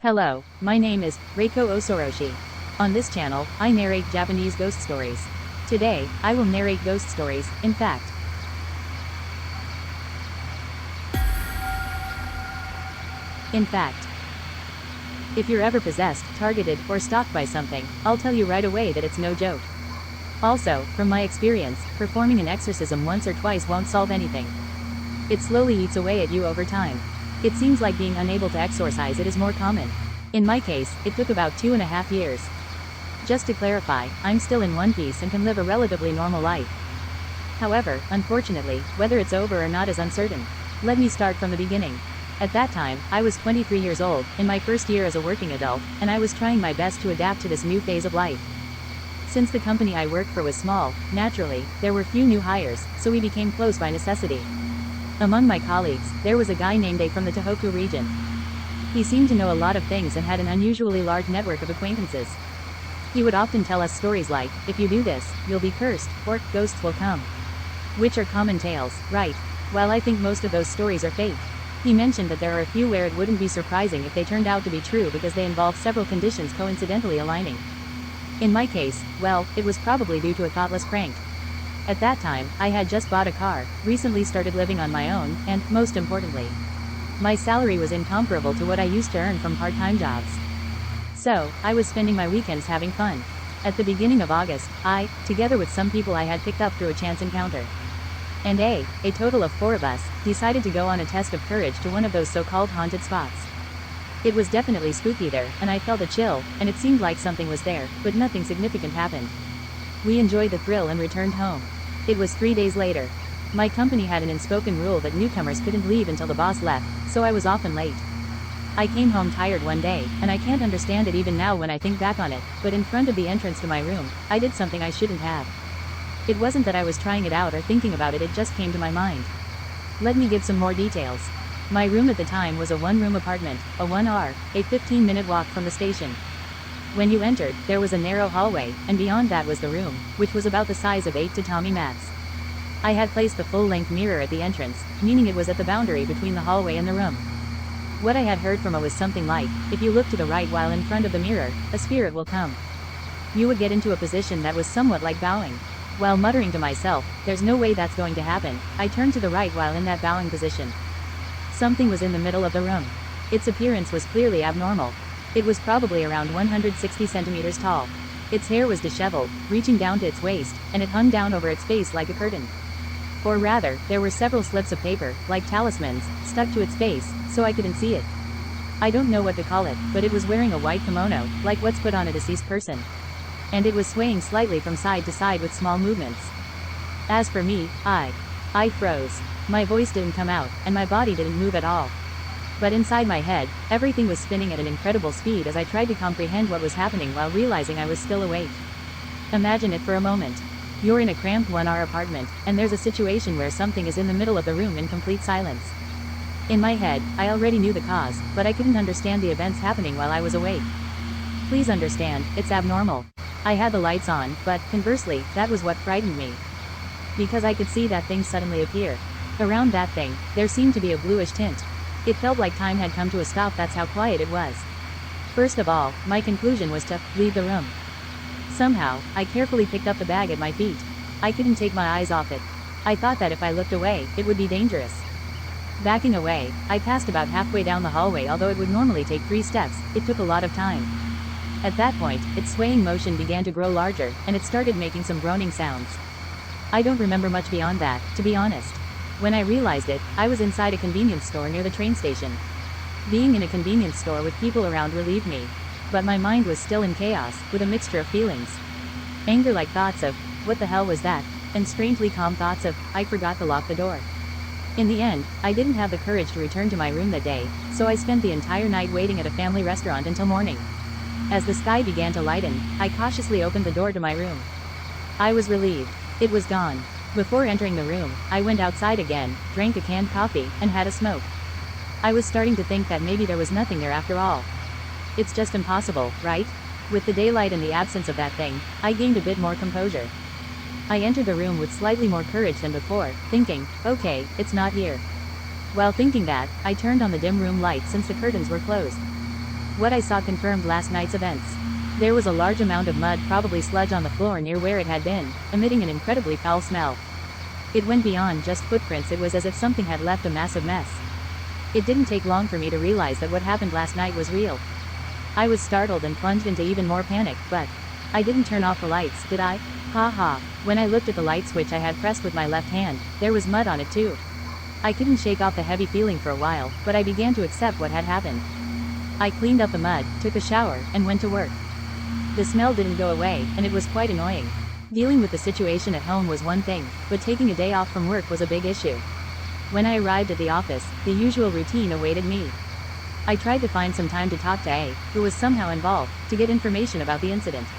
Hello, my name is Reiko Osoroshi. On this channel, I narrate Japanese ghost stories. Today, I will narrate ghost stories, in fact. If you're ever possessed, targeted, or stalked by something, I'll tell you right away that it's no joke. Also, from my experience, performing an exorcism once or twice won't solve anything. It slowly eats away at you over time. It seems like being unable to exorcise it is more common. In my case, it took about 2.5 years. Just to clarify, I'm still in one piece and can live a relatively normal life. However, unfortunately, whether it's over or not is uncertain. Let me start from the beginning. At that time, I was 23 years old, in my first year as a working adult, and I was trying my best to adapt to this new phase of life. Since the company I worked for was small, naturally, there were few new hires, so we became close by necessity. Among my colleagues, there was a guy named A from the Tohoku region. He seemed to know a lot of things and had an unusually large network of acquaintances. He would often tell us stories like, if you do this, you'll be cursed, or, ghosts will come. Which are common tales, right? While I think most of those stories are fake. He mentioned that there are a few where it wouldn't be surprising if they turned out to be true because they involve several conditions coincidentally aligning. In my case, well, it was probably due to a thoughtless prank. At that time, I had just bought a car, recently started living on my own, and, most importantly, my salary was incomparable to what I used to earn from part-time jobs. So, I was spending my weekends having fun. At the beginning of August, I, together with some people I had picked up through a chance encounter, and a total of 4 of us, decided to go on a test of courage to one of those so-called haunted spots. It was definitely spooky there, and I felt a chill, and it seemed like something was there, but nothing significant happened. We enjoyed the thrill and returned home. It was 3 days later. My company had an unspoken rule that newcomers couldn't leave until the boss left, so I was often late. I came home tired one day, and I can't understand it even now when I think back on it, but in front of the entrance to my room, I did something I shouldn't have. It wasn't that I was trying it out or thinking about it, it just came to my mind. Let me give some more details. My room at the time was a 1-room apartment, a 1R, a 15-minute walk from the station. When you entered, there was a narrow hallway, and beyond that was the room, which was about the size of 8 tatami mats. I had placed the full-length mirror at the entrance, meaning it was at the boundary between the hallway and the room. What I had heard from it was something like, if you look to the right while in front of the mirror, a spirit will come. You would get into a position that was somewhat like bowing. While muttering to myself, there's no way that's going to happen, I turned to the right while in that bowing position. Something was in the middle of the room. Its appearance was clearly abnormal. It was probably around 160 centimeters tall. Its hair was disheveled, reaching down to its waist, and it hung down over its face like a curtain. Or rather, there were several slips of paper, like talismans, stuck to its face, so I couldn't see it. I don't know what to call it, but it was wearing a white kimono, like what's put on a deceased person. And it was swaying slightly from side to side with small movements. As for me, I froze. My voice didn't come out, and my body didn't move at all. But inside my head, everything was spinning at an incredible speed as I tried to comprehend what was happening while realizing I was still awake. Imagine it for a moment. You're in a cramped 1R apartment, and there's a situation where something is in the middle of the room in complete silence. In my head, I already knew the cause, but I couldn't understand the events happening while I was awake. Please understand, it's abnormal. I had the lights on, but, conversely, that was what frightened me. Because I could see that thing suddenly appear. Around that thing, there seemed to be a bluish tint. It felt like time had come to a stop, that's how quiet it was. First of all, my conclusion was to leave the room. Somehow, I carefully picked up the bag at my feet. I couldn't take my eyes off it. I thought that if I looked away, it would be dangerous. Backing away, I passed about halfway down the hallway. Although it would normally take 3 steps, it took a lot of time. At that point, its swaying motion began to grow larger, and it started making some groaning sounds. I don't remember much beyond that, to be honest. When I realized it, I was inside a convenience store near the train station. Being in a convenience store with people around relieved me. But my mind was still in chaos, with a mixture of feelings. Anger-like thoughts of, what the hell was that? And strangely calm thoughts of, I forgot to lock the door. In the end, I didn't have the courage to return to my room that day, so I spent the entire night waiting at a family restaurant until morning. As the sky began to lighten, I cautiously opened the door to my room. I was relieved. It was gone. Before entering the room, I went outside again, drank a canned coffee, and had a smoke. I was starting to think that maybe there was nothing there after all. It's just impossible, right? With the daylight and the absence of that thing, I gained a bit more composure. I entered the room with slightly more courage than before, thinking, okay, it's not here. While thinking that, I turned on the dim room light since the curtains were closed. What I saw confirmed last night's events. There was a large amount of mud, probably sludge, on the floor near where it had been, emitting an incredibly foul smell. It went beyond just footprints, it was as if something had left a massive mess. It didn't take long for me to realize that what happened last night was real. I was startled and plunged into even more panic, but I didn't turn off the lights, did I? Ha ha. When I looked at the light switch I had pressed with my left hand, there was mud on it too. I couldn't shake off the heavy feeling for a while, but I began to accept what had happened. I cleaned up the mud, took a shower, and went to work. The smell didn't go away, and it was quite annoying. Dealing with the situation at home was one thing, but taking a day off from work was a big issue. When I arrived at the office, the usual routine awaited me. I tried to find some time to talk to A, who was somehow involved, to get information about the incident.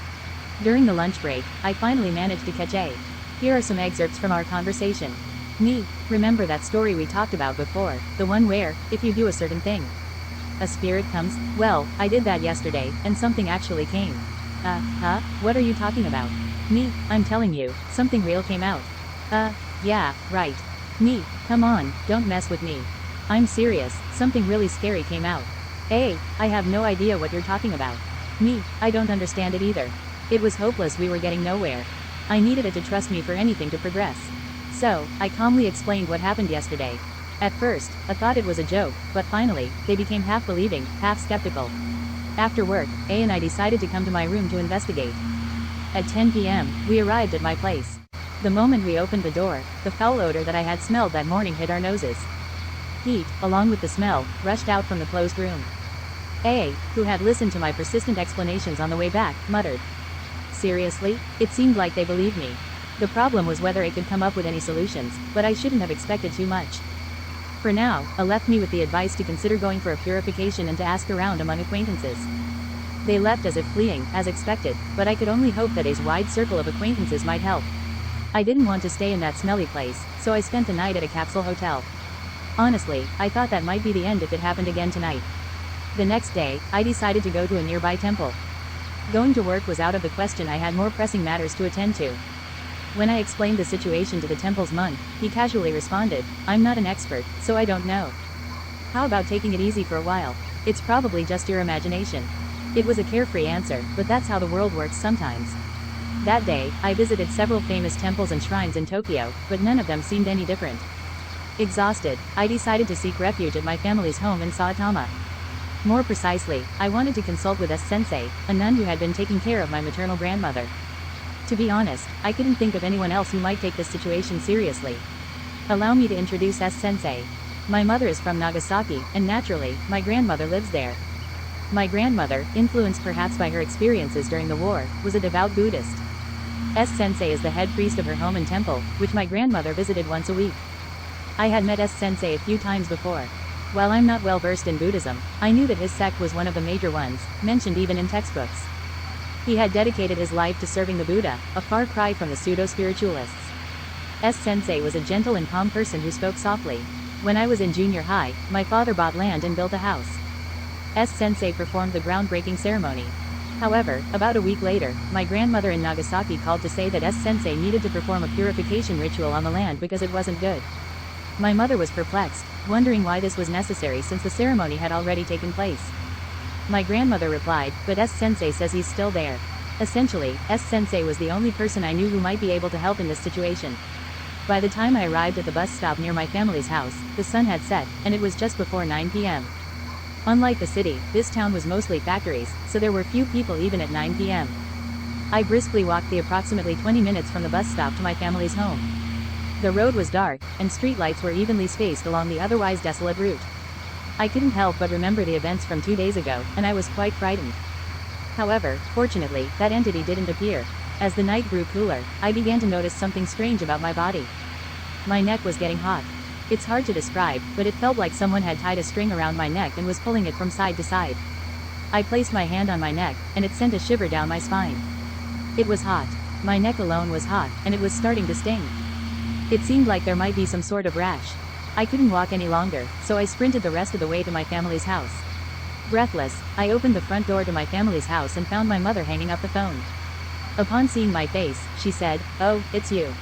During the lunch break, I finally managed to catch A. Here are some excerpts from our conversation. Me, remember that story we talked about before, the one where, if you do a certain thing, a spirit comes? Well, I did that yesterday, and something actually came. What are you talking about? Me, I'm telling you, something real came out. Yeah, right. Me, come on, don't mess with me. I'm serious, something really scary came out. I have no idea what you're talking about. Me, I don't understand it either. It was hopeless, we were getting nowhere. I needed it to trust me for anything to progress. So, I calmly explained what happened yesterday. At first, I thought it was a joke, but finally, they became half believing, half skeptical. After work, A and I decided to come to my room to investigate. At 10 p.m., we arrived at my place. The moment we opened the door, the foul odor that I had smelled that morning hit our noses. Heat, along with the smell, rushed out from the closed room. A, who had listened to my persistent explanations on the way back, muttered. Seriously? It seemed like they believed me. The problem was whether I could come up with any solutions, but I shouldn't have expected too much. For now, I left me with the advice to consider going for a purification and to ask around among acquaintances. They left as if fleeing, as expected, but I could only hope that A's wide circle of acquaintances might help. I didn't want to stay in that smelly place, so I spent the night at a capsule hotel. Honestly, I thought that might be the end if it happened again tonight. The next day, I decided to go to a nearby temple. Going to work was out of the question, I had more pressing matters to attend to. When I explained the situation to the temple's monk, he casually responded, I'm not an expert, so I don't know. How about taking it easy for a while? It's probably just your imagination. It was a carefree answer, but that's how the world works sometimes. That day, I visited several famous temples and shrines in Tokyo, but none of them seemed any different. Exhausted, I decided to seek refuge at my family's home in Saitama. More precisely, I wanted to consult with S-sensei, a nun who had been taking care of my maternal grandmother. To be honest, I couldn't think of anyone else who might take this situation seriously. Allow me to introduce S-sensei. My mother is from Nagasaki, and naturally, my grandmother lives there. My grandmother, influenced perhaps by her experiences during the war, was a devout Buddhist. S-sensei is the head priest of her home and temple, which my grandmother visited once a week. I had met S-sensei a few times before. While I'm not well versed in Buddhism, I knew that his sect was one of the major ones, mentioned even in textbooks. He had dedicated his life to serving the Buddha, a far cry from the pseudo-spiritualists. S-sensei was a gentle and calm person who spoke softly. When I was in junior high, my father bought land and built a house. S-sensei performed the groundbreaking ceremony. However, about a week later, my grandmother in Nagasaki called to say that S-sensei needed to perform a purification ritual on the land because it wasn't good. My mother was perplexed, wondering why this was necessary since the ceremony had already taken place. My grandmother replied, but S-sensei says he's still there. Essentially, S-sensei was the only person I knew who might be able to help in this situation. By the time I arrived at the bus stop near my family's house, the sun had set, and it was just before 9 p.m. Unlike the city, this town was mostly factories, so there were few people even at 9 p.m. I briskly walked the approximately 20 minutes from the bus stop to my family's home. The road was dark, and streetlights were evenly spaced along the otherwise desolate route. I couldn't help but remember the events from 2 days ago, and I was quite frightened. However, fortunately, that entity didn't appear. As the night grew cooler, I began to notice something strange about my body. My neck was getting hot. It's hard to describe, but it felt like someone had tied a string around my neck and was pulling it from side to side. I placed my hand on my neck, and it sent a shiver down my spine. It was hot. My neck alone was hot, and it was starting to sting. It seemed like there might be some sort of rash. I couldn't walk any longer, so I sprinted the rest of the way to my family's house. Breathless, I opened the front door to my family's house and found my mother hanging up the phone. Upon seeing my face, she said, "Oh, it's you.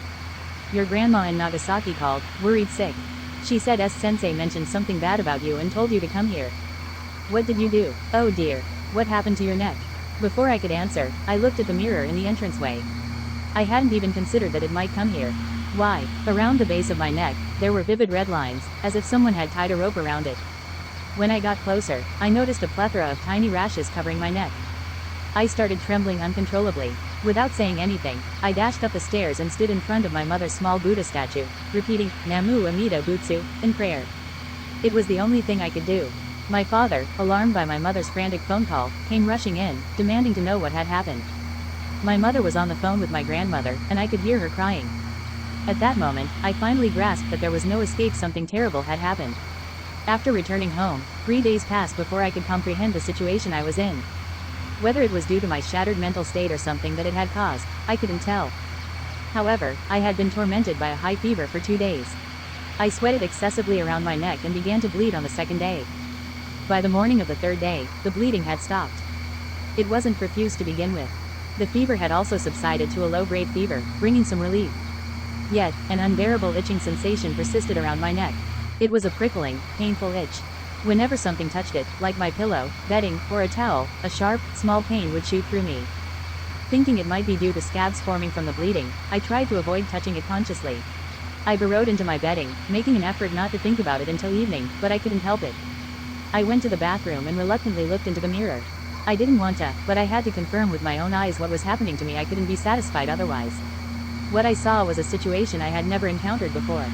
Your grandma in Nagasaki called, worried sick. She said S-sensei mentioned something bad about you and told you to come here. What did you do?" "Oh dear, What happened to your neck? Before I could answer, I looked at the mirror in the entranceway. I hadn't even considered that it might come here. Why, around the base of my neck, there were vivid red lines, as if someone had tied a rope around it. When I got closer, I noticed a plethora of tiny rashes covering my neck. I started trembling uncontrollably. Without saying anything, I dashed up the stairs and stood in front of my mother's small Buddha statue, repeating, Namu Amida Butsu, in prayer. It was the only thing I could do. My father, alarmed by my mother's frantic phone call, came rushing in, demanding to know what had happened. My mother was on the phone with my grandmother, and I could hear her crying. At that moment, I finally grasped that there was no escape, something terrible had happened. After returning home, 3 days passed before I could comprehend the situation I was in. Whether it was due to my shattered mental state or something that it had caused, I couldn't tell. However, I had been tormented by a high fever for 2 days. I sweated excessively around my neck and began to bleed on the second day. By the morning of the third day, the bleeding had stopped. It wasn't profuse to begin with. The fever had also subsided to a low-grade fever, bringing some relief. Yet, an unbearable itching sensation persisted around my neck. It was a prickling, painful itch. Whenever something touched it, like my pillow, bedding, or a towel, a sharp, small pain would shoot through me. Thinking it might be due to scabs forming from the bleeding, I tried to avoid touching it consciously. I burrowed into my bedding, making an effort not to think about it until evening, but I couldn't help it. I went to the bathroom and reluctantly looked into the mirror. I didn't want to, but I had to confirm with my own eyes what was happening to me. I couldn't be satisfied otherwise. What I saw was a situation I had never encountered before.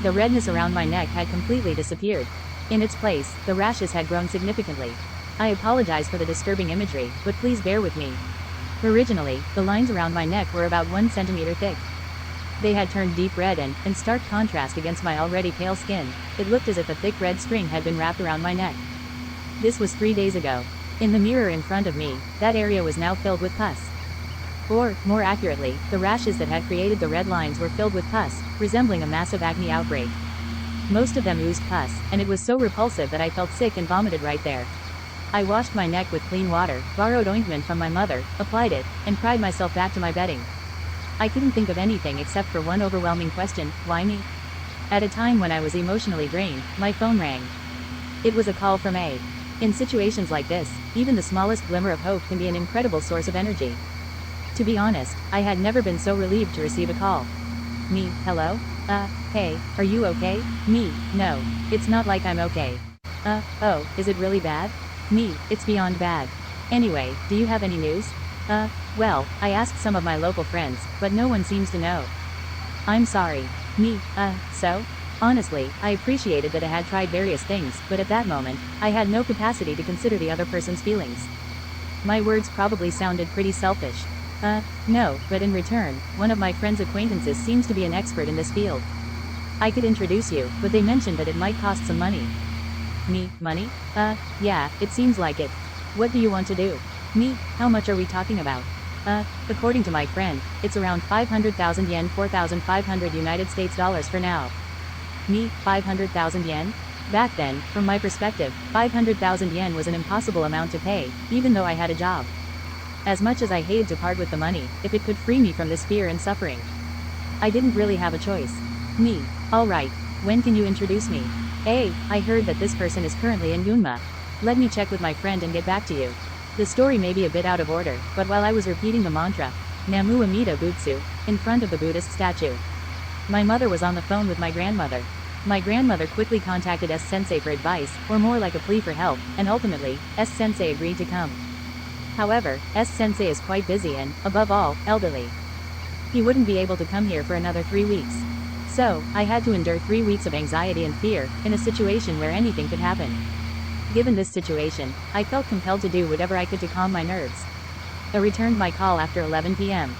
The redness around my neck had completely disappeared. In its place, the rashes had grown significantly. I apologize for the disturbing imagery, but please bear with me. Originally, the lines around my neck were about 1 centimeter thick. They had turned deep red and, in stark contrast against my already pale skin, it looked as if a thick red string had been wrapped around my neck. This was 3 days ago. In the mirror in front of me, that area was now filled with pus. Or, more accurately, the rashes that had created the red lines were filled with pus, resembling a massive acne outbreak. Most of them oozed pus, and it was so repulsive that I felt sick and vomited right there. I washed my neck with clean water, borrowed ointment from my mother, applied it, and cried myself back to my bedding. I couldn't think of anything except for one overwhelming question: why me? At a time when I was emotionally drained, my phone rang. It was a call from A. In situations like this, even the smallest glimmer of hope can be an incredible source of energy. To be honest, I had never been so relieved to receive a call. Me, hello? Hey, are you okay? Me, no, it's not like I'm okay. Oh, is it really bad? Me, it's beyond bad. Anyway, do you have any news? Well, I asked some of my local friends, but no one seems to know. I'm sorry. Me, so? Honestly, I appreciated that I had tried various things, but at that moment, I had no capacity to consider the other person's feelings. My words probably sounded pretty selfish. No, but in return, one of my friend's acquaintances seems to be an expert in this field. I could introduce you, but they mentioned that it might cost some money. Me, money? Yeah, it seems like it. What do you want to do? Me, how much are we talking about? According to my friend, it's around 500,000 yen, 4,500 United States dollars for now. Me, 500,000 yen? Back then, from my perspective, 500,000 yen was an impossible amount to pay, even though I had a job. As much as I hated to part with the money, if it could free me from this fear and suffering. I didn't really have a choice. Me, alright, when can you introduce me? I heard that this person is currently in Gunma. Let me check with my friend and get back to you. The story may be a bit out of order, but while I was repeating the mantra, Namu Amida Butsu, in front of the Buddhist statue, my mother was on the phone with my grandmother. My grandmother quickly contacted S-sensei for advice, or more like a plea for help, and ultimately, S-sensei agreed to come. However, S-sensei is quite busy and, above all, elderly. He wouldn't be able to come here for another 3 weeks. So, I had to endure 3 weeks of anxiety and fear, in a situation where anything could happen. Given this situation, I felt compelled to do whatever I could to calm my nerves. I returned my call after 11 p.m.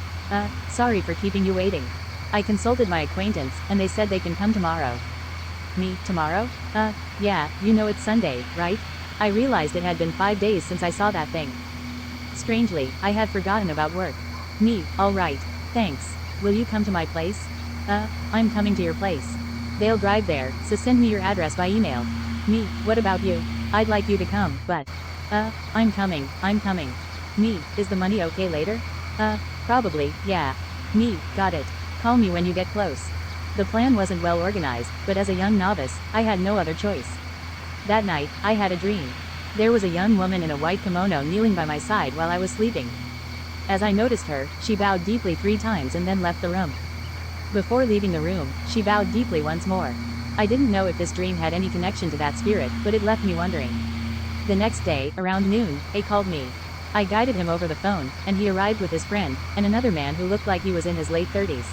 Sorry for keeping you waiting. I consulted my acquaintance, and they said they can come tomorrow. Me, tomorrow? Yeah, you know it's Sunday, right? I realized it had been 5 days since I saw that thing. Strangely, I had forgotten about work. Me, alright, thanks. Will you come to my place? I'm coming to your place. They'll drive there, so send me your address by email. Me, what about you? I'd like you to come, but... I'm coming. Me, is the money okay later? Probably, yeah. Me, got it. Call me when you get close. The plan wasn't well organized, but as a young novice, I had no other choice. That night, I had a dream. There was a young woman in a white kimono kneeling by my side while I was sleeping. As I noticed her, she bowed deeply 3 times and then left the room. Before leaving the room, she bowed deeply once more. I didn't know if this dream had any connection to that spirit, but it left me wondering. The next day, around noon, A called me. I guided him over the phone, and he arrived with his friend, and another man who looked like he was in his late 30s.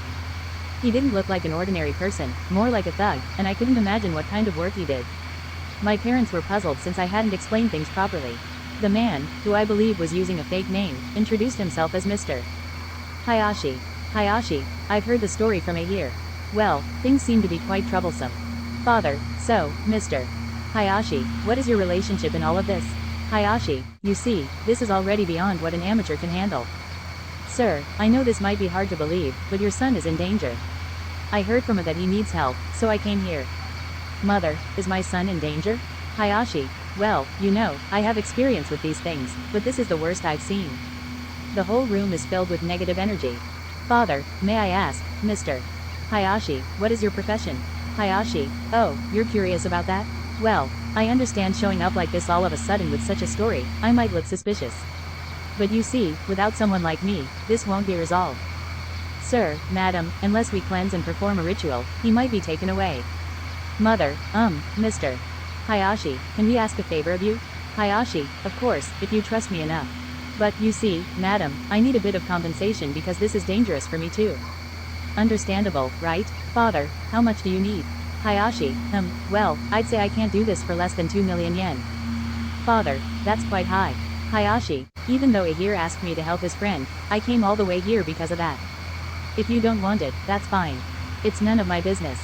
He didn't look like an ordinary person, more like a thug, and I couldn't imagine what kind of work he did. My parents were puzzled since I hadn't explained things properly. The man, who I believe was using a fake name, introduced himself as Mr. Hayashi. Hayashi, I've heard the story from A here. Well, things seem to be quite troublesome. Father, so, Mr. Hayashi, what is your relationship in all of this? Hayashi, you see, this is already beyond what an amateur can handle. Sir, I know this might be hard to believe, but your son is in danger. I heard from him that he needs help, so I came here. Mother, is my son in danger? Hayashi, well, you know, I have experience with these things, but this is the worst I've seen. The whole room is filled with negative energy. Father, may I ask, Mr. Hayashi, what is your profession? Hayashi, oh, you're curious about that? Well, I understand showing up like this all of a sudden with such a story, I might look suspicious. But you see, without someone like me, this won't be resolved. Sir, madam, unless we cleanse and perform a ritual, he might be taken away. Mother, Mr. Hayashi, can we ask a favor of you? Hayashi, of course, if you trust me enough. But, you see, madam, I need a bit of compensation because this is dangerous for me too. Understandable, right? Father, how much do you need? Hayashi, well, I'd say I can't do this for less than 2 million yen. Father, that's quite high. Hayashi, even though A here asked me to help his friend, I came all the way here because of that. If you don't want it, that's fine. It's none of my business.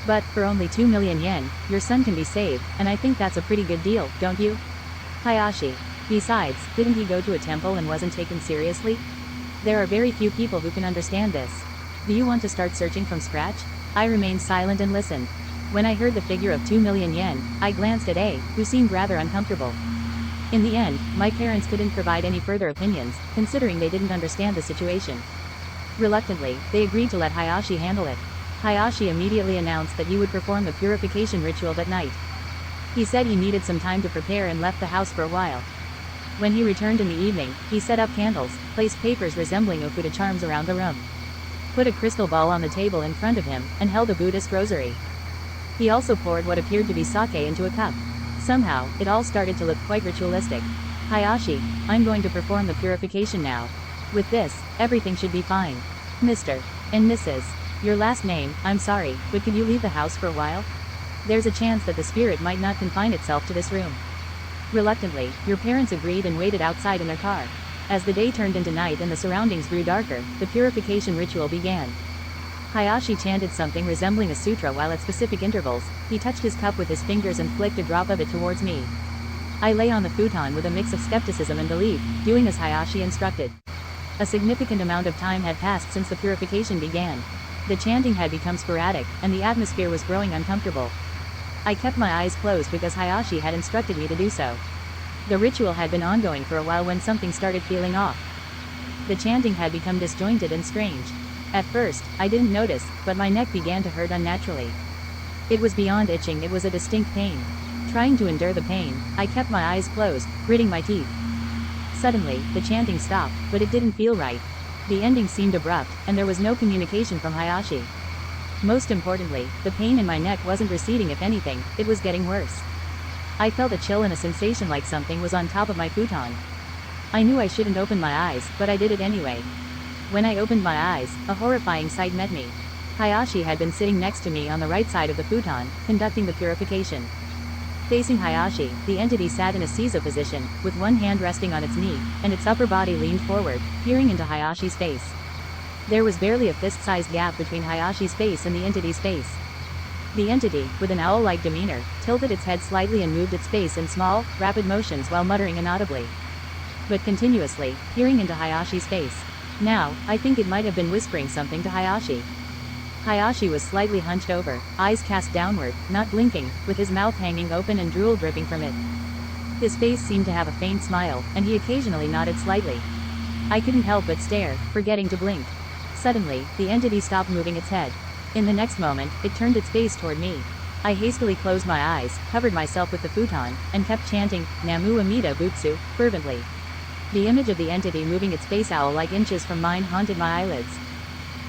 But, for only 2 million yen, your son can be saved, and I think that's a pretty good deal, don't you? Hayashi, besides, didn't he go to a temple and wasn't taken seriously? There are very few people who can understand this. Do you want to start searching from scratch? I remained silent and listened. When I heard the figure of 2 million yen, I glanced at A, who seemed rather uncomfortable. In the end, my parents couldn't provide any further opinions, considering they didn't understand the situation. Reluctantly, they agreed to let Hayashi handle it. Hayashi immediately announced that he would perform the purification ritual that night. He said he needed some time to prepare and left the house for a while. When he returned in the evening, he set up candles, placed papers resembling Okuda charms around the room, put a crystal ball on the table in front of him, and held a Buddhist rosary. He also poured what appeared to be sake into a cup. Somehow, it all started to look quite ritualistic. Hayashi, I'm going to perform the purification now. With this, everything should be fine. Mr. and Mrs. Your last name, I'm sorry, but could you leave the house for a while? There's a chance that the spirit might not confine itself to this room. Reluctantly, your parents agreed and waited outside in their car. As the day turned into night and the surroundings grew darker, the purification ritual began. Hayashi chanted something resembling a sutra while at specific intervals. He touched his cup with his fingers and flicked a drop of it towards me. I lay on the futon with a mix of skepticism and belief, doing as Hayashi instructed. A significant amount of time had passed since the purification began. The chanting had become sporadic, and the atmosphere was growing uncomfortable. I kept my eyes closed because Hayashi had instructed me to do so. The ritual had been ongoing for a while when something started feeling off. The chanting had become disjointed and strange. At first, I didn't notice, but my neck began to hurt unnaturally. It was beyond itching, it was a distinct pain. Trying to endure the pain, I kept my eyes closed, gritting my teeth. Suddenly, the chanting stopped, but it didn't feel right. The ending seemed abrupt, and there was no communication from Hayashi. Most importantly, the pain in my neck wasn't receding, if anything, it was getting worse. I felt a chill and a sensation like something was on top of my futon. I knew I shouldn't open my eyes, but I did it anyway. When I opened my eyes, a horrifying sight met me. Hayashi had been sitting next to me on the right side of the futon, conducting the purification. Facing Hayashi, the entity sat in a seizo position, with one hand resting on its knee, and its upper body leaned forward, peering into Hayashi's face. There was barely a fist-sized gap between Hayashi's face and the entity's face. The entity, with an owl-like demeanor, tilted its head slightly and moved its face in small, rapid motions while muttering inaudibly, but continuously, peering into Hayashi's face. Now, I think it might have been whispering something to Hayashi. Hayashi was slightly hunched over, eyes cast downward, not blinking, with his mouth hanging open and drool dripping from it. His face seemed to have a faint smile, and he occasionally nodded slightly. I couldn't help but stare, forgetting to blink. Suddenly, the entity stopped moving its head. In the next moment, it turned its face toward me. I hastily closed my eyes, covered myself with the futon, and kept chanting, Namu Amida Butsu, fervently. The image of the entity moving its face owl-like inches from mine haunted my eyelids.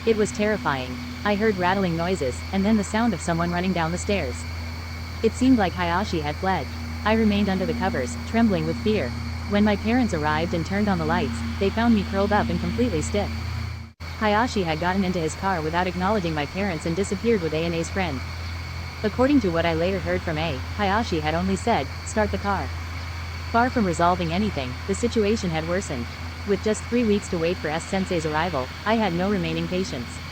It was terrifying. I heard rattling noises, and then the sound of someone running down the stairs. It seemed like Hayashi had fled. I remained under the covers, trembling with fear. When my parents arrived and turned on the lights, they found me curled up and completely stiff. Hayashi had gotten into his car without acknowledging my parents and disappeared with Ana's friend. According to what I later heard from Hayashi had only said, "Start the car." Far from resolving anything, the situation had worsened. With just 3 weeks to wait for S-sensei's arrival, I had no remaining patience.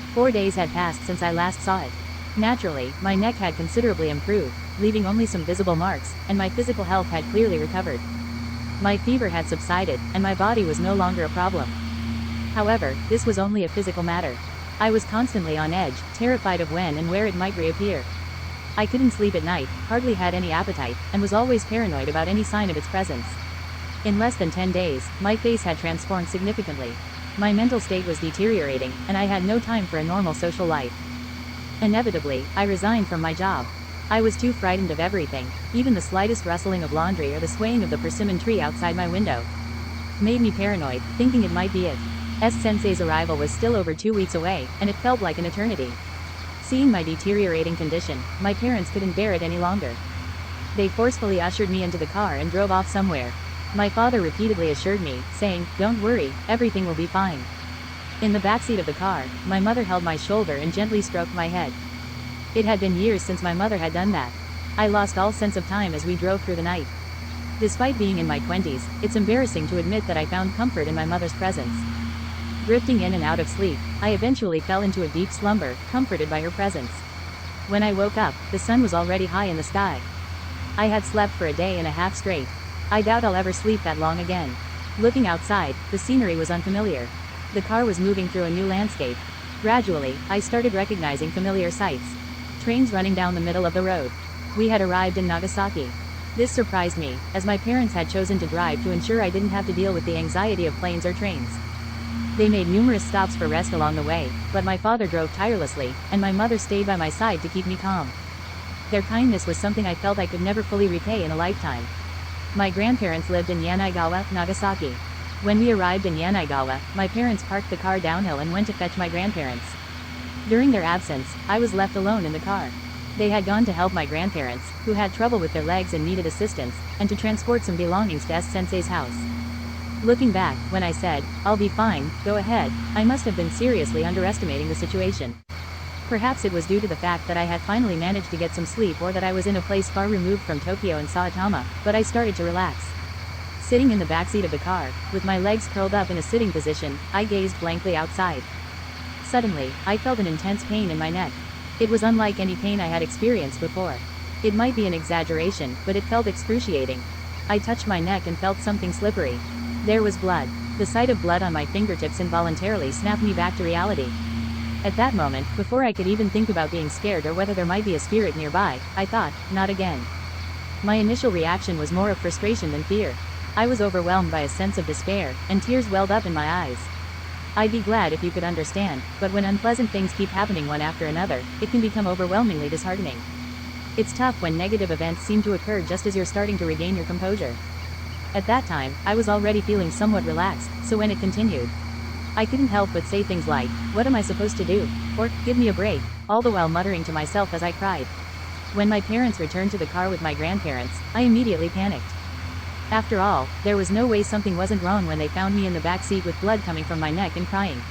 4 days had passed since I last saw it. Naturally, my neck had considerably improved, leaving only some visible marks, and my physical health had clearly recovered. My fever had subsided, and my body was no longer a problem. However, this was only a physical matter. I was constantly on edge, terrified of when and where it might reappear. I couldn't sleep at night, hardly had any appetite, and was always paranoid about any sign of its presence. In less than 10 days, my face had transformed significantly. My mental state was deteriorating, and I had no time for a normal social life. Inevitably, I resigned from my job. I was too frightened of everything, even the slightest rustling of laundry or the swaying of the persimmon tree outside my window. Made me paranoid, thinking it might be it. S-sensei's arrival was still over 2 weeks away, and it felt like an eternity. Seeing my deteriorating condition, my parents couldn't bear it any longer. They forcefully ushered me into the car and drove off somewhere. My father repeatedly assured me, saying, "Don't worry, everything will be fine." In the backseat of the car, my mother held my shoulder and gently stroked my head. It had been years since my mother had done that. I lost all sense of time as we drove through the night. Despite being in my 20s, it's embarrassing to admit that I found comfort in my mother's presence. Drifting in and out of sleep, I eventually fell into a deep slumber, comforted by her presence. When I woke up, the sun was already high in the sky. I had slept for a day and a half straight. I doubt I'll ever sleep that long again. Looking outside, the scenery was unfamiliar. The car was moving through a new landscape. Gradually, I started recognizing familiar sights. Trains running down the middle of the road. We had arrived in Nagasaki. This surprised me, as my parents had chosen to drive to ensure I didn't have to deal with the anxiety of planes or trains. They made numerous stops for rest along the way, but my father drove tirelessly, and my mother stayed by my side to keep me calm. Their kindness was something I felt I could never fully repay in a lifetime. My grandparents lived in Yanaigawa, Nagasaki. When we arrived in Yanaigawa, my parents parked the car downhill and went to fetch my grandparents. During their absence, I was left alone in the car. They had gone to help my grandparents, who had trouble with their legs and needed assistance, and to transport some belongings to S-sensei's house. Looking back, when I said, "I'll be fine, go ahead," I must have been seriously underestimating the situation. Perhaps it was due to the fact that I had finally managed to get some sleep or that I was in a place far removed from Tokyo and Saitama, but I started to relax. Sitting in the backseat of the car, with my legs curled up in a sitting position, I gazed blankly outside. Suddenly, I felt an intense pain in my neck. It was unlike any pain I had experienced before. It might be an exaggeration, but it felt excruciating. I touched my neck and felt something slippery. There was blood. The sight of blood on my fingertips involuntarily snapped me back to reality. At that moment, before I could even think about being scared or whether there might be a spirit nearby, I thought, not again. My initial reaction was more of frustration than fear. I was overwhelmed by a sense of despair, and tears welled up in my eyes. I'd be glad if you could understand, but when unpleasant things keep happening one after another, it can become overwhelmingly disheartening. It's tough when negative events seem to occur just as you're starting to regain your composure. At that time, I was already feeling somewhat relaxed, so when it continued, I couldn't help but say things like, "What am I supposed to do?" or, "Give me a break," all the while muttering to myself as I cried. When my parents returned to the car with my grandparents, I immediately panicked. After all, there was no way something wasn't wrong when they found me in the back seat with blood coming from my neck and crying.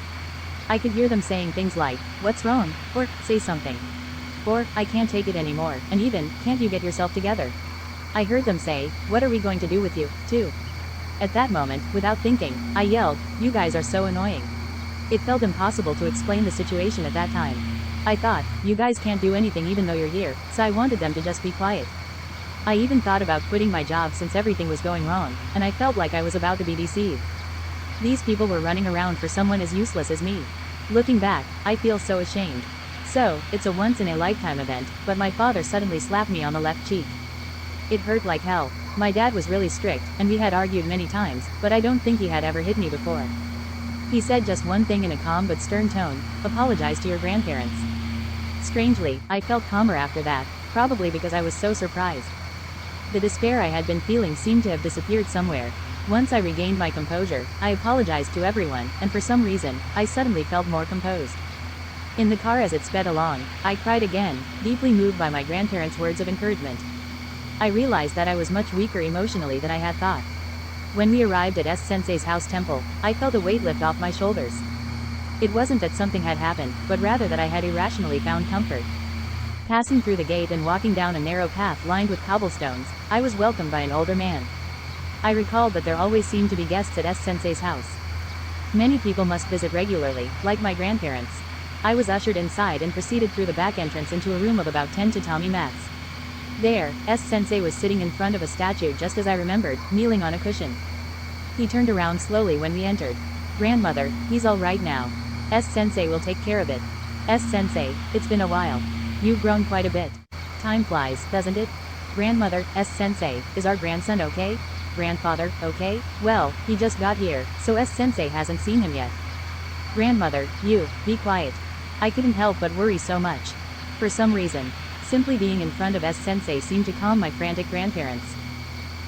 I could hear them saying things like, "What's wrong?" or, "Say something." Or, "I can't take it anymore," and even, "Can't you get yourself together?" I heard them say, "What are we going to do with you, too?" At that moment, without thinking, I yelled, "You guys are so annoying." It felt impossible to explain the situation at that time. I thought, you guys can't do anything even though you're here, so I wanted them to just be quiet. I even thought about quitting my job since everything was going wrong, and I felt like I was about to be deceived. These people were running around for someone as useless as me. Looking back, I feel so ashamed. So, it's a once-in-a-lifetime event, but my father suddenly slapped me on the left cheek. It hurt like hell. My dad was really strict, and we had argued many times, but I don't think he had ever hit me before. He said just one thing in a calm but stern tone: "Apologize to your grandparents." Strangely, I felt calmer after that, probably because I was so surprised. The despair I had been feeling seemed to have disappeared somewhere. Once I regained my composure, I apologized to everyone, and for some reason, I suddenly felt more composed. In the car as it sped along, I cried again, deeply moved by my grandparents' words of encouragement. I realized that I was much weaker emotionally than I had thought. When we arrived at S-sensei's house temple, I felt a weight lift off my shoulders. It wasn't that something had happened, but rather that I had irrationally found comfort. Passing through the gate and walking down a narrow path lined with cobblestones, I was welcomed by an older man. I recalled that there always seemed to be guests at S-sensei's house. Many people must visit regularly, like my grandparents. I was ushered inside and proceeded through the back entrance into a room of about 10 tatami mats. There, S-sensei was sitting in front of a statue just as I remembered, kneeling on a cushion. He turned around slowly when we entered. "Grandmother, he's all right now. S-sensei will take care of it. S-sensei, it's been a while. You've grown quite a bit. Time flies, doesn't it? Grandmother, S-sensei, is our grandson okay? Grandfather, okay? Well, he just got here, so S-sensei hasn't seen him yet. Grandmother, you, be quiet. I couldn't help but worry so much. For some reason, simply being in front of S-sensei seemed to calm my frantic grandparents.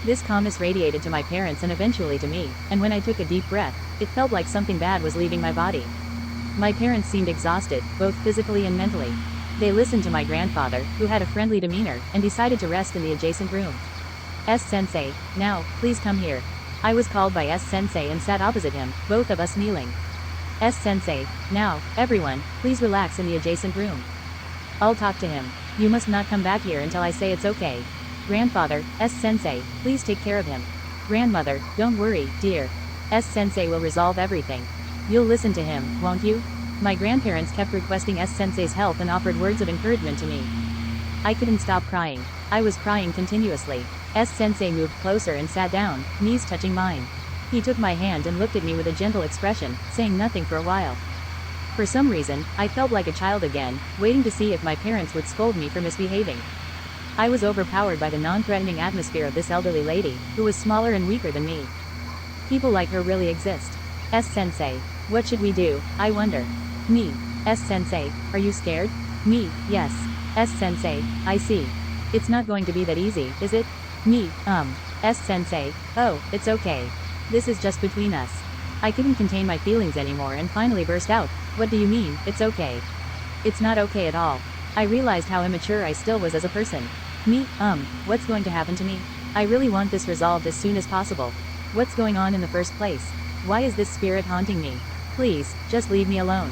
This calmness radiated to my parents and eventually to me, and when I took a deep breath, it felt like something bad was leaving my body. My parents seemed exhausted, both physically and mentally. They listened to my grandfather, who had a friendly demeanor, and decided to rest in the adjacent room. S-sensei, now, please come here. I was called by S-sensei and sat opposite him, both of us kneeling. S-sensei, now, everyone, please relax in the adjacent room. I'll talk to him. You must not come back here until I say it's okay. Grandfather, S-sensei, please take care of him. Grandmother, don't worry, dear. S-sensei will resolve everything. You'll listen to him, won't you? My grandparents kept requesting S-sensei's help and offered words of encouragement to me. I couldn't stop crying. I was crying continuously. S-sensei moved closer and sat down, knees touching mine. He took my hand and looked at me with a gentle expression, saying nothing for a while. For some reason, I felt like a child again, waiting to see if my parents would scold me for misbehaving. I was overpowered by the non-threatening atmosphere of this elderly lady, who was smaller and weaker than me. People like her really exist. S-sensei, what should we do, I wonder? Me. S-sensei, are you scared? Me, yes. S-sensei, I see. It's not going to be that easy, is it? Me, S-sensei, oh, it's okay. This is just between us. I couldn't contain my feelings anymore and finally burst out, what do you mean, it's okay? It's not okay at all. I realized how immature I still was as a person. Me, what's going to happen to me? I really want this resolved as soon as possible. What's going on in the first place? Why is this spirit haunting me? Please, just leave me alone.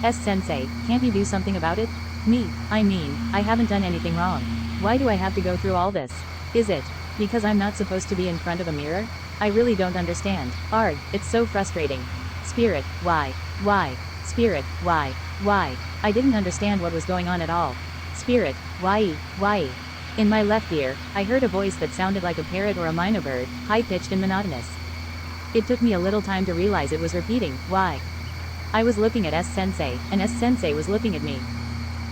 S-sensei, can't you do something about it? Me, I haven't done anything wrong. Why do I have to go through all this? Is it because I'm not supposed to be in front of a mirror? I really don't understand. Arg, it's so frustrating. Spirit, why? Spirit, why? I didn't understand what was going on at all. Spirit, why? In my left ear, I heard a voice that sounded like a parrot or a minor bird, high-pitched and monotonous. It took me a little time to realize it was repeating, why? I was looking at S-sensei, and S-sensei was looking at me.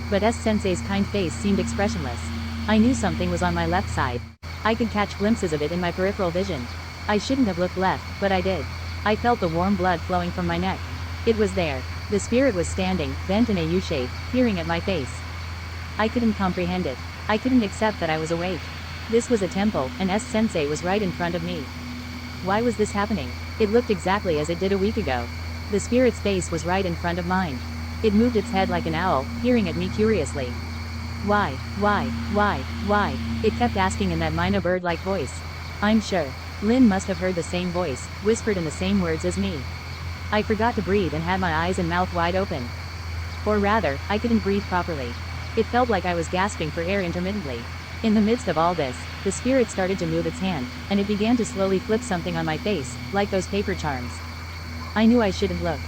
But S-sensei's kind face seemed expressionless. I knew something was on my left side. I could catch glimpses of it in my peripheral vision. I shouldn't have looked left, but I did. I felt the warm blood flowing from my neck. It was there. The spirit was standing, bent in a U-shape, peering at my face. I couldn't comprehend it. I couldn't accept that I was awake. This was a temple, and S-sensei was right in front of me. Why was this happening? It looked exactly as it did a week ago. The spirit's face was right in front of mine. It moved its head like an owl, peering at me curiously. Why? It kept asking in that minor bird-like voice. I'm sure Lin must have heard the same voice, whispered in the same words as me. I forgot to breathe and had my eyes and mouth wide open. Or rather, I couldn't breathe properly. It felt like I was gasping for air intermittently. In the midst of all this, the spirit started to move its hand, and it began to slowly flip something on my face, like those paper charms. I knew I shouldn't look.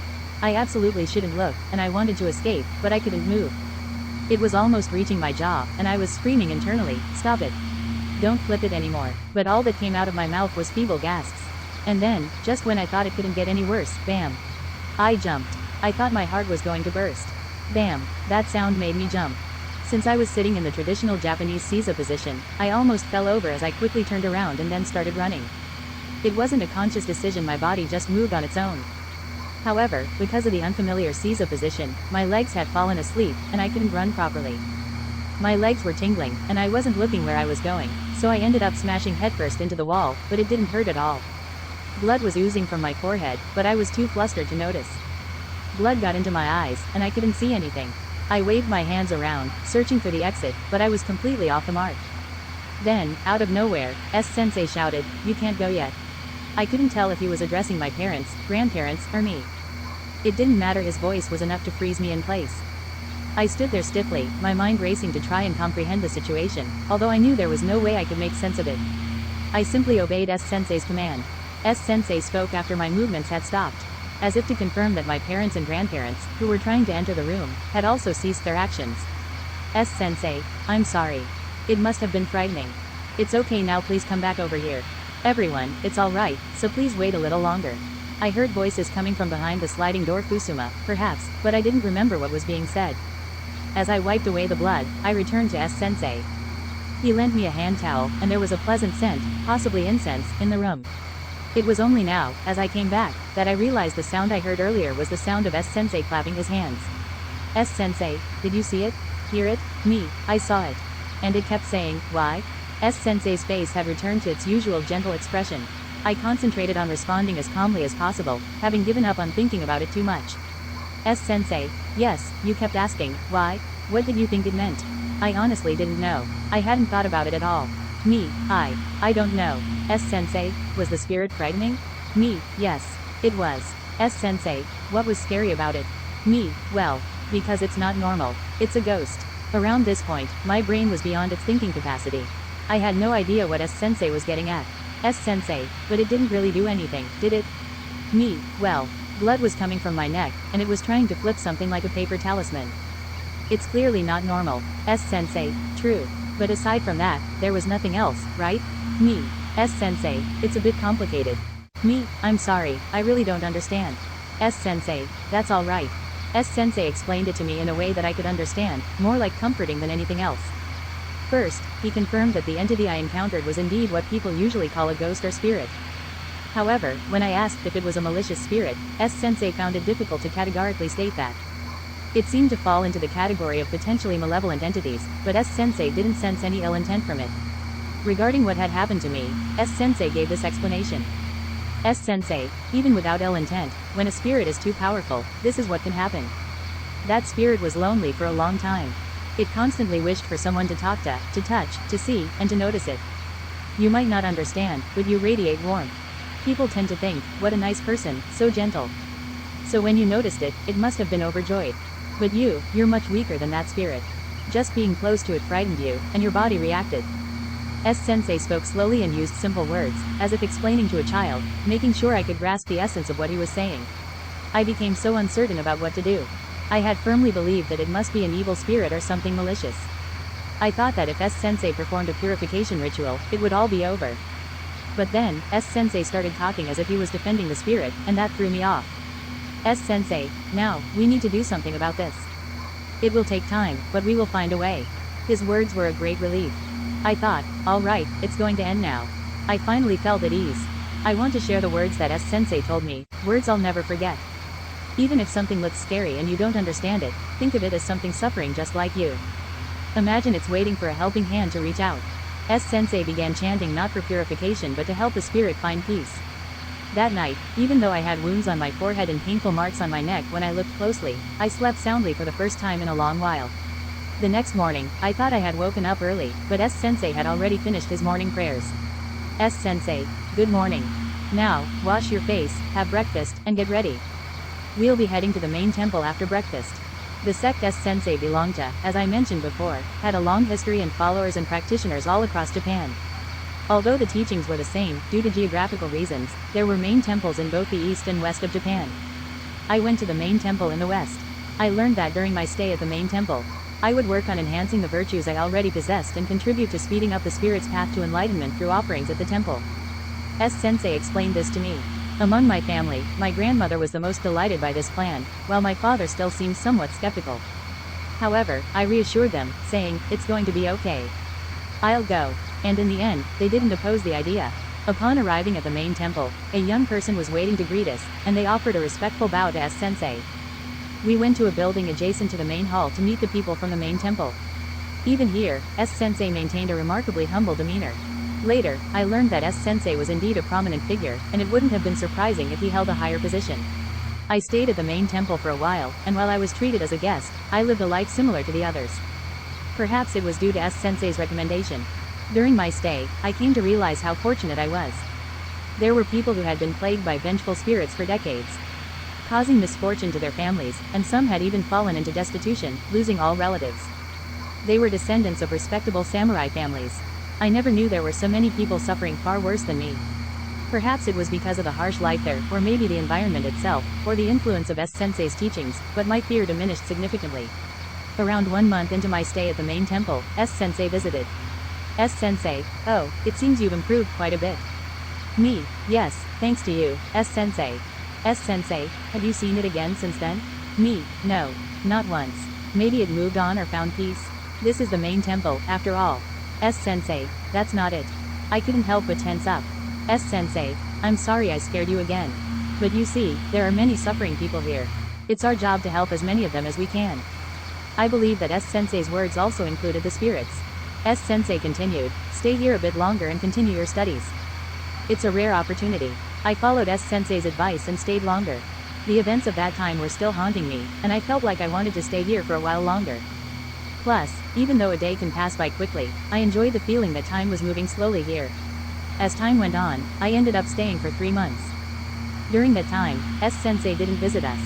I absolutely shouldn't look, and I wanted to escape, but I couldn't move. It was almost reaching my jaw, and I was screaming internally, stop it. Don't flip it anymore. But all that came out of my mouth was feeble gasps. And then, just when I thought it couldn't get any worse, bam. I jumped. I thought my heart was going to burst. Bam, that sound made me jump. Since I was sitting in the traditional Japanese seiza position, I almost fell over as I quickly turned around and then started running. It wasn't a conscious decision, my body just moved on its own. However, because of the unfamiliar seizo position, my legs had fallen asleep, and I couldn't run properly. My legs were tingling, and I wasn't looking where I was going, so I ended up smashing headfirst into the wall, but it didn't hurt at all. Blood was oozing from my forehead, but I was too flustered to notice. Blood got into my eyes, and I couldn't see anything. I waved my hands around, searching for the exit, but I was completely off the mark. Then, out of nowhere, S-sensei shouted, "You can't go yet." I couldn't tell if he was addressing my parents, grandparents, or me. It didn't matter, his voice was enough to freeze me in place. I stood there stiffly, my mind racing to try and comprehend the situation, although I knew there was no way I could make sense of it. I simply obeyed S-sensei's command. S-sensei spoke after my movements had stopped, as if to confirm that my parents and grandparents, who were trying to enter the room, had also ceased their actions. S-sensei, I'm sorry. It must have been frightening. It's okay now, please come back over here. Everyone, it's alright, so please wait a little longer. I heard voices coming from behind the sliding door. Fusuma, perhaps, but I didn't remember what was being said. As I wiped away the blood, I returned to S-sensei. He lent me a hand towel, and there was a pleasant scent, possibly incense, in the room. It was only now, as I came back, that I realized the sound I heard earlier was the sound of S-sensei clapping his hands. S-sensei, did you see it? Hear it? Me, I saw it. And it kept saying, why? S-sensei's face had returned to its usual gentle expression. I concentrated on responding as calmly as possible, having given up on thinking about it too much. S-sensei, yes, you kept asking, why? What did you think it meant? I honestly didn't know. I hadn't thought about it at all. Me, I don't know. S-sensei, was the spirit frightening? Me, yes, it was. S-sensei, what was scary about it? Me, well, because it's not normal. It's a ghost. Around this point, my brain was beyond its thinking capacity. I had no idea what S-sensei was getting at. S-sensei, but it didn't really do anything, did it? Me, well, blood was coming from my neck, and it was trying to flip something like a paper talisman. It's clearly not normal. S-sensei, true. But aside from that, there was nothing else, right? Me, S-sensei, it's a bit complicated. Me, I'm sorry, I really don't understand. S-sensei, that's alright. S-sensei explained it to me in a way that I could understand, more like comforting than anything else. First, he confirmed that the entity I encountered was indeed what people usually call a ghost or spirit. However, when I asked if it was a malicious spirit, S-sensei found it difficult to categorically state that. It seemed to fall into the category of potentially malevolent entities, but S-sensei didn't sense any ill intent from it. Regarding what had happened to me, S-sensei gave this explanation. S-sensei, even without ill intent, when a spirit is too powerful, this is what can happen. That spirit was lonely for a long time. It constantly wished for someone to talk to touch, to see, and to notice it. You might not understand, but you radiate warmth. People tend to think, what a nice person, so gentle. So when you noticed it, it must have been overjoyed. But you're much weaker than that spirit. Just being close to it frightened you, and your body reacted. S-sensei spoke slowly and used simple words, as if explaining to a child, making sure I could grasp the essence of what he was saying. I became so uncertain about what to do. I had firmly believed that it must be an evil spirit or something malicious. I thought that if S-sensei performed a purification ritual, it would all be over. But then, S-sensei started talking as if he was defending the spirit, and that threw me off. S-sensei, now, we need to do something about this. It will take time, but we will find a way. His words were a great relief. I thought, alright, it's going to end now. I finally felt at ease. I want to share the words that S-sensei told me, words I'll never forget. Even if something looks scary and you don't understand it, think of it as something suffering just like you. Imagine it's waiting for a helping hand to reach out. S-sensei began chanting not for purification but to help the spirit find peace. That night, even though I had wounds on my forehead and painful marks on my neck when I looked closely, I slept soundly for the first time in a long while. The next morning, I thought I had woken up early, but S-sensei had already finished his morning prayers. S-sensei, good morning. Now, wash your face, have breakfast, and get ready. We'll be heading to the main temple after breakfast. The sect S-sensei belonged to, as I mentioned before, had a long history and followers and practitioners all across Japan. Although the teachings were the same, due to geographical reasons, there were main temples in both the east and west of Japan. I went to the main temple in the west. I learned that during my stay at the main temple, I would work on enhancing the virtues I already possessed and contribute to speeding up the spirit's path to enlightenment through offerings at the temple. S-sensei explained this to me. Among my family, my grandmother was the most delighted by this plan, while my father still seemed somewhat skeptical. However, I reassured them, saying, it's going to be okay. I'll go. And in the end, they didn't oppose the idea. Upon arriving at the main temple, a young person was waiting to greet us, and they offered a respectful bow to S-sensei. We went to a building adjacent to the main hall to meet the people from the main temple. Even here, S-sensei maintained a remarkably humble demeanor. Later, I learned that S-sensei was indeed a prominent figure, and it wouldn't have been surprising if he held a higher position. I stayed at the main temple for a while, and while I was treated as a guest, I lived a life similar to the others. Perhaps it was due to S-sensei's recommendation. During my stay, I came to realize how fortunate I was. There were people who had been plagued by vengeful spirits for decades, causing misfortune to their families, and some had even fallen into destitution, losing all relatives. They were descendants of respectable samurai families. I never knew there were so many people suffering far worse than me. Perhaps it was because of the harsh life there, or maybe the environment itself, or the influence of S-sensei's teachings, but my fear diminished significantly. Around 1 month into my stay at the main temple, S-sensei visited. S-sensei, oh, it seems you've improved quite a bit. Me, yes, thanks to you, S-sensei. S-sensei, have you seen it again since then? Me, no, not once. Maybe it moved on or found peace. This is the main temple, after all. S-sensei, that's not it. I couldn't help but tense up. S-sensei, I'm sorry I scared you again. But you see, there are many suffering people here. It's our job to help as many of them as we can. I believe that S-sensei's words also included the spirits. S-sensei continued, stay here a bit longer and continue your studies. It's a rare opportunity. I followed S-sensei's advice and stayed longer. The events of that time were still haunting me, and I felt like I wanted to stay here for a while longer. Plus, even though a day can pass by quickly, I enjoyed the feeling that time was moving slowly here. As time went on, I ended up staying for 3 months. During that time, S-sensei didn't visit us.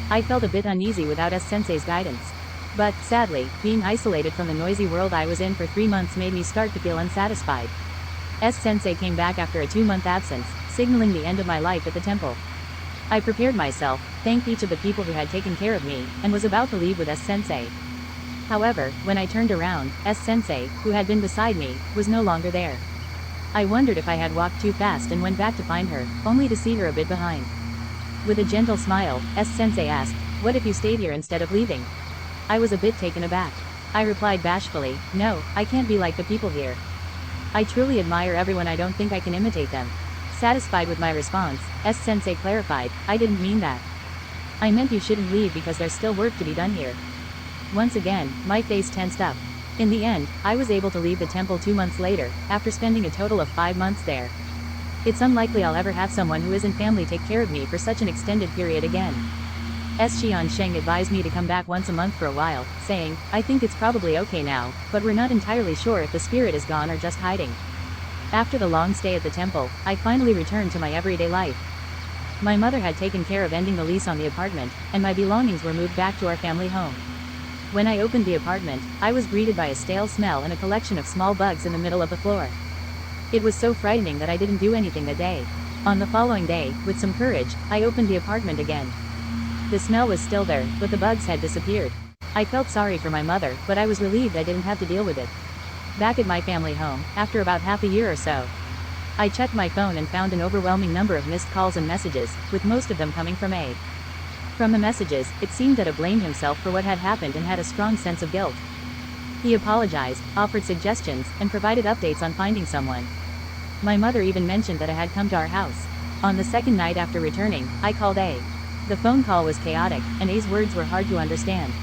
I felt a bit uneasy without S-sensei's guidance. But, sadly, being isolated from the noisy world I was in for 3 months made me start to feel unsatisfied. S-sensei came back after a 2-month absence, signaling the end of my life at the temple. I prepared myself, thanked each of the people who had taken care of me, and was about to leave with S-sensei. However, when I turned around, S-sensei, who had been beside me, was no longer there. I wondered if I had walked too fast and went back to find her, only to see her a bit behind. With a gentle smile, S-sensei asked, what if you stayed here instead of leaving? I was a bit taken aback. I replied bashfully, no, I can't be like the people here. I truly admire everyone. I don't think I can imitate them. Satisfied with my response, S-sensei clarified, I didn't mean that. I meant you shouldn't leave because there's still work to be done here. Once again, my face tensed up. In the end, I was able to leave the temple 2 months later, after spending a total of 5 months there. It's unlikely I'll ever have someone who isn't family take care of me for such an extended period again. S-Xian Sheng advised me to come back once a month for a while, saying, I think it's probably okay now, but we're not entirely sure if the spirit is gone or just hiding. After the long stay at the temple, I finally returned to my everyday life. My mother had taken care of ending the lease on the apartment, and my belongings were moved back to our family home. When I opened the apartment, I was greeted by a stale smell and a collection of small bugs in the middle of the floor. It was so frightening that I didn't do anything that day. On the following day, with some courage, I opened the apartment again. The smell was still there, but the bugs had disappeared. I felt sorry for my mother, but I was relieved I didn't have to deal with it. Back at my family home, after about half a year or so, I checked my phone and found an overwhelming number of missed calls and messages, with most of them coming from A. From the messages, it seemed that A blamed himself for what had happened and had a strong sense of guilt. He apologized, offered suggestions, and provided updates on finding someone. My mother even mentioned that I had come to our house. On the second night after returning, I called A. The phone call was chaotic, and A's words were hard to understand.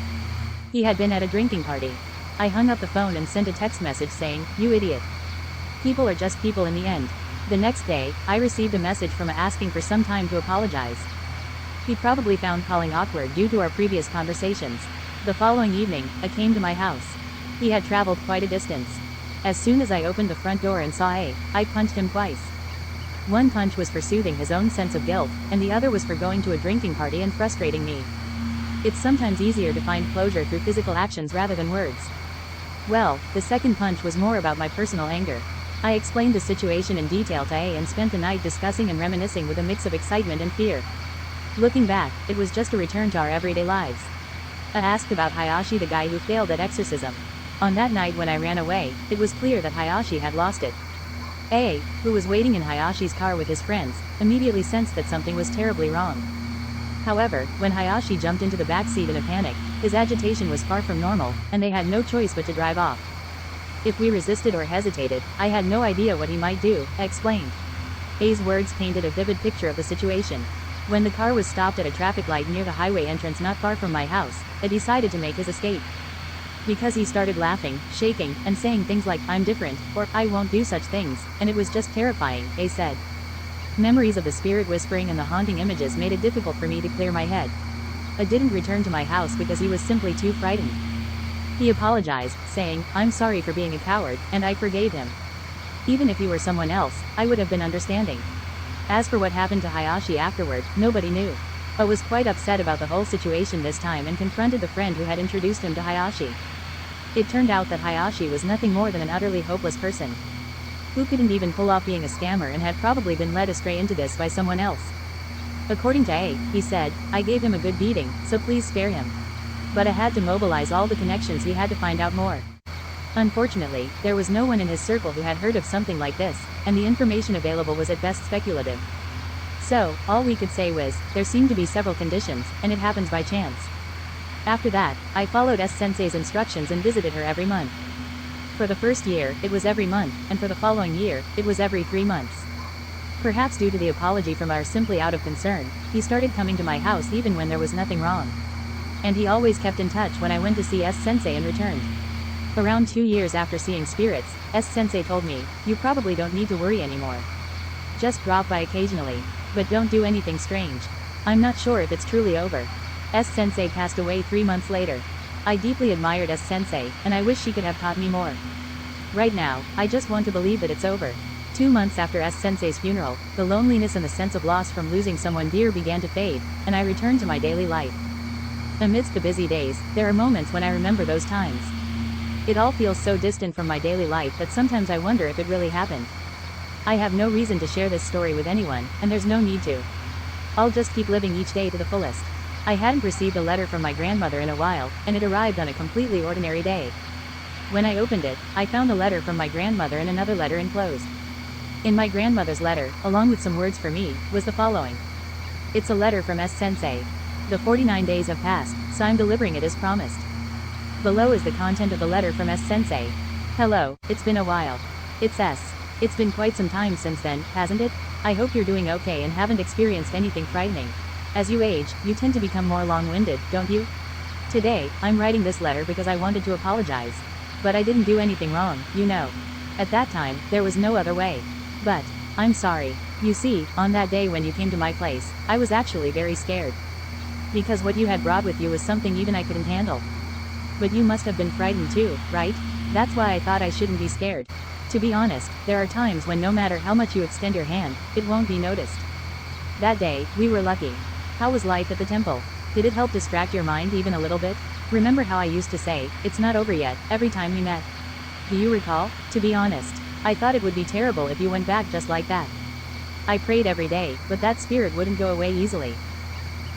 He had been at a drinking party. I hung up the phone and sent a text message saying, you idiot. People are just people in the end. The next day, I received a message from A asking for some time to apologize. He probably found calling awkward due to our previous conversations. The following evening, A came to my house. He had traveled quite a distance. As soon as I opened the front door and saw A, I punched him twice. One punch was for soothing his own sense of guilt, and the other was for going to a drinking party and frustrating me. It's sometimes easier to find closure through physical actions rather than words. Well, the second punch was more about my personal anger. I explained the situation in detail to A and spent the night discussing and reminiscing with a mix of excitement and fear. Looking back, it was just a return to our everyday lives. A asked about Hayashi, the guy who failed at exorcism. On that night when I ran away, it was clear that Hayashi had lost it. A, who was waiting in Hayashi's car with his friends, immediately sensed that something was terribly wrong. However, when Hayashi jumped into the back seat in a panic, his agitation was far from normal, and they had no choice but to drive off. If we resisted or hesitated, I had no idea what he might do, I explained. A's words painted a vivid picture of the situation. When the car was stopped at a traffic light near the highway entrance not far from my house, A decided to make his escape. Because he started laughing, shaking, and saying things like, "I'm different," or "I won't do such things," and it was just terrifying, A said. Memories of the spirit whispering and the haunting images made it difficult for me to clear my head. I didn't return to my house because he was simply too frightened. He apologized, saying, "I'm sorry for being a coward," and I forgave him. Even if he were someone else, I would have been understanding. As for what happened to Hayashi afterward, nobody knew. I was quite upset about the whole situation this time and confronted the friend who had introduced him to Hayashi. It turned out that Hayashi was nothing more than an utterly hopeless person, who couldn't even pull off being a scammer and had probably been led astray into this by someone else. According to A, he said, "I gave him a good beating, so please spare him. But I had to mobilize all the connections he had to find out more." Unfortunately, there was no one in his circle who had heard of something like this, and the information available was at best speculative. So, all we could say was, there seemed to be several conditions, and it happens by chance. After that, I followed S-sensei's instructions and visited her every month. For the first year, it was every month, and for the following year, it was every 3 months. Perhaps due to the apology from our simply out of concern, he started coming to my house even when there was nothing wrong. And he always kept in touch when I went to see S-sensei and returned. Around 2 years after seeing spirits, S-sensei told me, "You probably don't need to worry anymore. Just drop by occasionally. But don't do anything strange. I'm not sure if it's truly over." S-sensei passed away 3 months later. I deeply admired S-sensei, and I wish she could have taught me more. Right now, I just want to believe that it's over. 2 months after S-sensei's funeral, the loneliness and the sense of loss from losing someone dear began to fade, and I returned to my daily life. Amidst the busy days, there are moments when I remember those times. It all feels so distant from my daily life that sometimes I wonder if it really happened. I have no reason to share this story with anyone, and there's no need to. I'll just keep living each day to the fullest. I hadn't received a letter from my grandmother in a while, and it arrived on a completely ordinary day. When I opened it, I found a letter from my grandmother and another letter enclosed. In my grandmother's letter, along with some words for me, was the following. "It's a letter from S-sensei. The 49 days have passed, so I'm delivering it as promised." Below is the content of the letter from S-sensei. "Hello, it's been a while. It's S. It's been quite some time since then, hasn't it? I hope you're doing okay and haven't experienced anything frightening. As you age, you tend to become more long-winded, don't you? Today, I'm writing this letter because I wanted to apologize. But I didn't do anything wrong, you know. At that time, there was no other way. But, I'm sorry. You see, on that day when you came to my place, I was actually very scared. Because what you had brought with you was something even I couldn't handle. But you must have been frightened too, right? That's why I thought I shouldn't be scared. To be honest, there are times when no matter how much you extend your hand, it won't be noticed. That day, we were lucky. How was life at the temple? Did it help distract your mind even a little bit? Remember how I used to say, 'It's not over yet,' every time we met? Do you recall? To be honest, I thought it would be terrible if you went back just like that. I prayed every day, but that spirit wouldn't go away easily.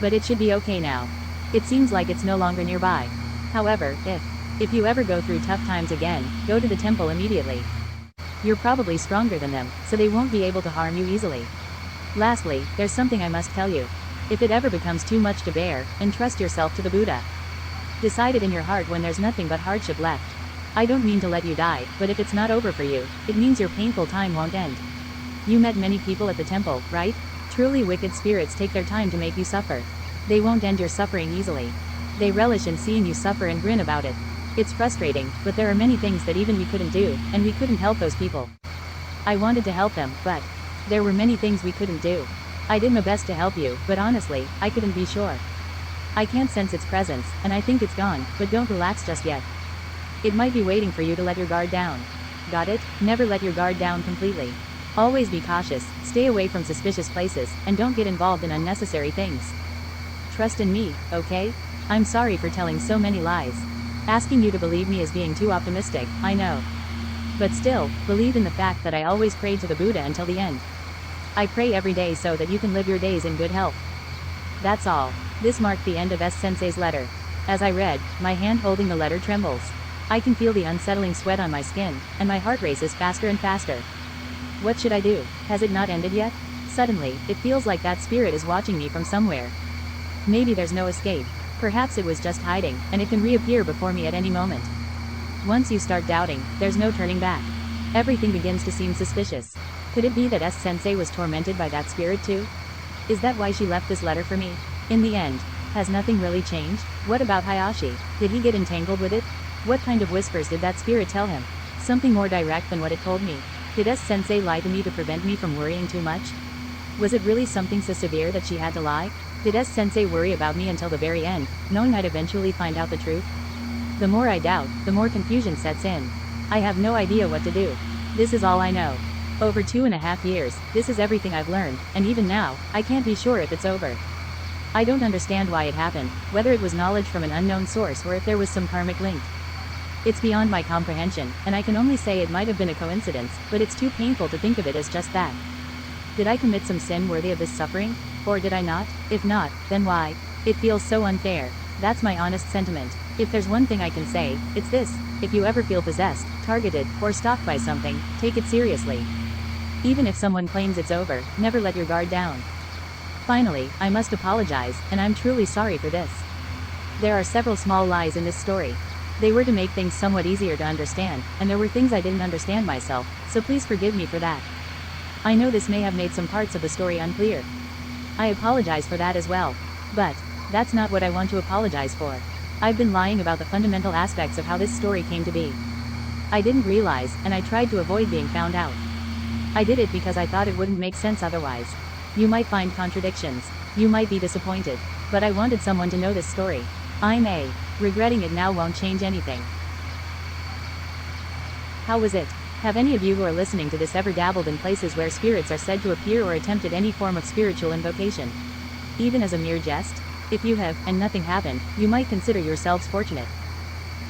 But it should be okay now. It seems like it's no longer nearby. However, if you ever go through tough times again, go to the temple immediately. You're probably stronger than them, so they won't be able to harm you easily. Lastly, there's something I must tell you. If it ever becomes too much to bear, entrust yourself to the Buddha. Decide it in your heart when there's nothing but hardship left. I don't mean to let you die, but if it's not over for you, it means your painful time won't end. You met many people at the temple, right? Truly wicked spirits take their time to make you suffer. They won't end your suffering easily. They relish in seeing you suffer and grin about it. It's frustrating, but there are many things that even we couldn't do, and we couldn't help those people. I wanted to help them, but there were many things we couldn't do. I did my best to help you, but honestly, I couldn't be sure. I can't sense its presence, and I think it's gone, but don't relax just yet. It might be waiting for you to let your guard down. Got it? Never let your guard down completely. Always be cautious, stay away from suspicious places, and don't get involved in unnecessary things. Trust in me, okay? I'm sorry for telling so many lies. Asking you to believe me is being too optimistic, I know. But still, believe in the fact that I always prayed to the Buddha until the end. I pray every day so that you can live your days in good health. That's all. This marked the end of S-sensei's letter. As I read, my hand holding the letter trembles. I can feel the unsettling sweat on my skin, and my heart races faster and faster. What should I do? Has it not ended yet? Suddenly, it feels like that spirit is watching me from somewhere. Maybe there's no escape. Perhaps it was just hiding, and it can reappear before me at any moment. Once you start doubting, there's no turning back. Everything begins to seem suspicious. Could it be that S-sensei was tormented by that spirit too? Is that why she left this letter for me? In the end, has nothing really changed? What about Hayashi? Did he get entangled with it? What kind of whispers did that spirit tell him? Something more direct than what it told me. Did S-sensei lie to me to prevent me from worrying too much? Was it really something so severe that she had to lie? Did S-sensei worry about me until the very end, knowing I'd eventually find out the truth? The more I doubt, the more confusion sets in. I have no idea what to do. This is all I know. Over 2.5 years, this is everything I've learned, and even now, I can't be sure if it's over. I don't understand why it happened, whether it was knowledge from an unknown source or if there was some karmic link. It's beyond my comprehension, and I can only say it might have been a coincidence, but it's too painful to think of it as just that. Did I commit some sin worthy of this suffering? Or did I not? If not, then why? It feels so unfair. That's my honest sentiment. If there's one thing I can say, it's this: if you ever feel possessed, targeted, or stalked by something, take it seriously. Even if someone claims it's over, never let your guard down. Finally, I must apologize, and I'm truly sorry for this. There are several small lies in this story. They were to make things somewhat easier to understand, and there were things I didn't understand myself, so please forgive me for that. I know this may have made some parts of the story unclear. I apologize for that as well. But that's not what I want to apologize for. I've been lying about the fundamental aspects of how this story came to be. I didn't realize, and I tried to avoid being found out. I did it because I thought it wouldn't make sense otherwise. You might find contradictions. You might be disappointed. But I wanted someone to know this story. Regretting it now won't change anything. How was it? Have any of you who are listening to this ever dabbled in places where spirits are said to appear or attempted any form of spiritual invocation? Even as a mere jest? If you have, and nothing happened, you might consider yourselves fortunate.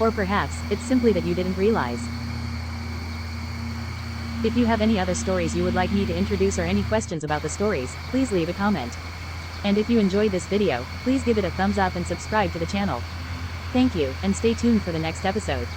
Or perhaps, it's simply that you didn't realize. If you have any other stories you would like me to introduce or any questions about the stories, please leave a comment. And if you enjoyed this video, please give it a thumbs up and subscribe to the channel. Thank you, and stay tuned for the next episode.